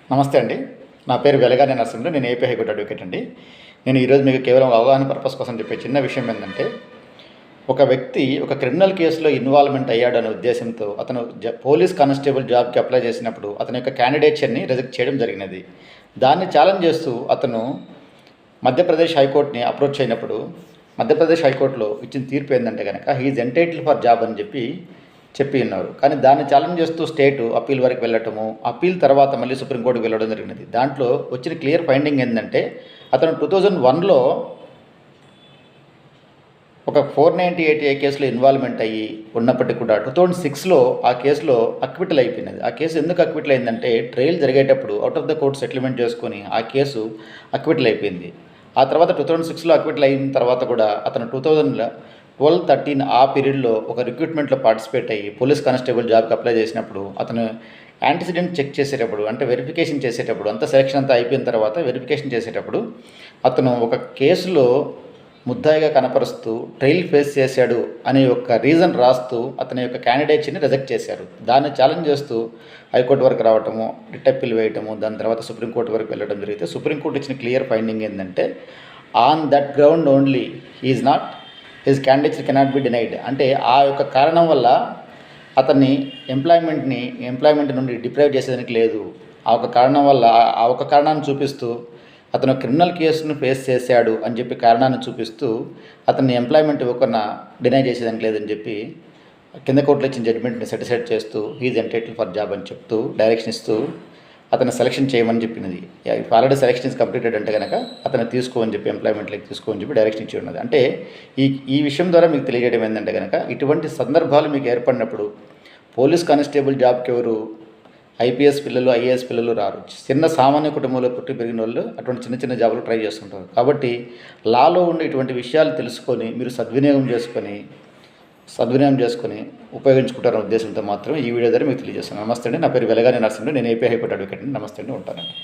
నమస్తే అండి. నా పేరు వెలగాని నరసింహులు. నేను ఏపీ హైకోర్టు అడ్వకేట్ అండి. నేను ఈరోజు మీకు కేవలం అవగాహన పర్పస్ కోసం చెప్పే చిన్న విషయం ఏంటంటే, ఒక వ్యక్తి ఒక క్రిమినల్ కేసులో ఇన్వాల్వ్‌మెంట్ అయ్యాడనే ఉద్దేశంతో అతను పోలీస్ కానిస్టేబుల్ జాబ్‌కి అప్లై చేసినప్పుడు అతని యొక్క క్యాండిడేచర్‌ని రిజెక్ట్ చేయడం జరిగినది. దాన్ని ఛాలెంజ్ చేస్తూ అతను మధ్యప్రదేశ్ హైకోర్ట్‌ని అప్రోచ్ అయినప్పుడు, మధ్యప్రదేశ్ హైకోర్టులో ఇచ్చిన తీర్పు ఏందంటే గనక he is entitled for job అని చెప్పి ఉన్నారు. కానీ దాన్ని ఛాలెంజ్ చేస్తూ స్టేటు అప్పీల్ వరకు వెళ్ళటము, అప్పీల్ తర్వాత మళ్ళీ సుప్రీంకోర్టుకి వెళ్ళడం జరిగినది. దాంట్లో వచ్చిన క్లియర్ ఫైండింగ్ ఏంటంటే, అతను 2001లో ఒక 498A కేసులో ఇన్వాల్వ్‌మెంట్ అయ్యి ఉన్నప్పటికీ కూడా 2006లో ఆ కేసులో అక్విటల్ అయిపోయినది. ఆ కేసు ఎందుకు అక్విటల్ అయిందంటే, ట్రయల్ జరిగేటప్పుడు out of the court settlement చేసుకొని ఆ కేసు అక్విటల్ అయిపోయింది. ఆ తర్వాత 2006లో అక్విటల్ అయిన తర్వాత కూడా అతను 2012, 13 ఆ పీరియడ్లో ఒక రిక్రూట్మెంట్లో పార్టిసిపేట్ అయ్యి పోలీస్ కానిస్టేబుల్ జాబ్కి అప్లై చేసినప్పుడు అతను యాంటిసిడెంట్ చెక్ చేసేటప్పుడు, అంటే వెరిఫికేషన్ చేసేటప్పుడు, అంతా సెలక్షన్ అంతా అయిపోయిన తర్వాత వెరిఫికేషన్ చేసేటప్పుడు అతను ఒక కేసులో ముద్దాయిగా కనపరుస్తూ ట్రయల్ ఫేస్ చేశాడు అనే ఒక రీజన్ రాస్తూ అతని యొక్క క్యాండిడేట్ని రిజెక్ట్ చేశారు. దాన్ని ఛాలెంజ్ చేస్తూ హైకోర్టు వరకు రావటము, రిట్ అప్పీల్ వేయటము, దాని తర్వాత సుప్రీంకోర్టు వరకు వెళ్ళడం జరిగితే సుప్రీంకోర్టు ఇచ్చిన క్లియర్ ఫైండింగ్ ఏంటంటే, on that ground only his his candidature cannot be denied. అంటే ఆ యొక్క కారణం వల్ల అతన్ని ఎంప్లాయ్మెంట్ నుండి డిప్రైవ్ చేసేదానికి లేదు. ఆ ఒక కారణం వల్ల ఆ ఒక కారణాన్ని చూపిస్తూ అతను క్రిమినల్ కేసును ఫేస్ చేశాడు అని చెప్పి కారణాన్ని చూపిస్తూ అతన్ని ఎంప్లాయ్మెంట్ ఇవ్వకుండా డినై చేసేదానికి లేదని చెప్పి కింద కోర్టులో ఇచ్చిన జడ్జిమెంట్ని సెటిస్ఫైడ్ చేస్తూ హీజ్ ఎంటైటిల్డ్ ఫర్ జాబ్ అని చెప్తూ డైరెక్షన్ ఇస్తూ అతను సెలక్షన్ చేయమని చెప్పినది. ఆల్రెడీ సెలక్షన్ ఇస్ కంప్లీటెడ్ అంటే కనుక అతను తీసుకోమని చెప్పి ఎంప్లాయ్మెంట్లోకి తీసుకోమని చెప్పి డైరెక్షన్ ఇచ్చి ఉన్నది. అంటే ఈ విషయం ద్వారా మీకు తెలియజేయడం ఏంటంటే కనుక, ఇటువంటి సందర్భాలు మీకు ఏర్పడినప్పుడు పోలీస్ కానిస్టేబుల్ జాబ్కి ఎవరు ఐపీఎస్ పిల్లలు, ఐఏఎస్ పిల్లలు రారు. చిన్న సామాన్య కుటుంబంలో పుట్టి పెరిగిన వాళ్ళు అటువంటి చిన్న చిన్న జాబులు ట్రై చేస్తుంటారు. కాబట్టి లాలో ఉండే ఇటువంటి విషయాలు తెలుసుకొని మీరు సద్వినియోగం చేసుకొని ఉపయోగించుకుంటారనే ఉద్దేశంతో మాత్రం ఈ వీడియో ద్వారా మీకు తెలియజేస్తాను. నమస్తే అండి. నా పేరు వెలగాని నరసింహులు. నేను ఏపీ హైకోర్టు అడ్వకేట్ అండి. నమస్తే అండి. ఉంటానండి.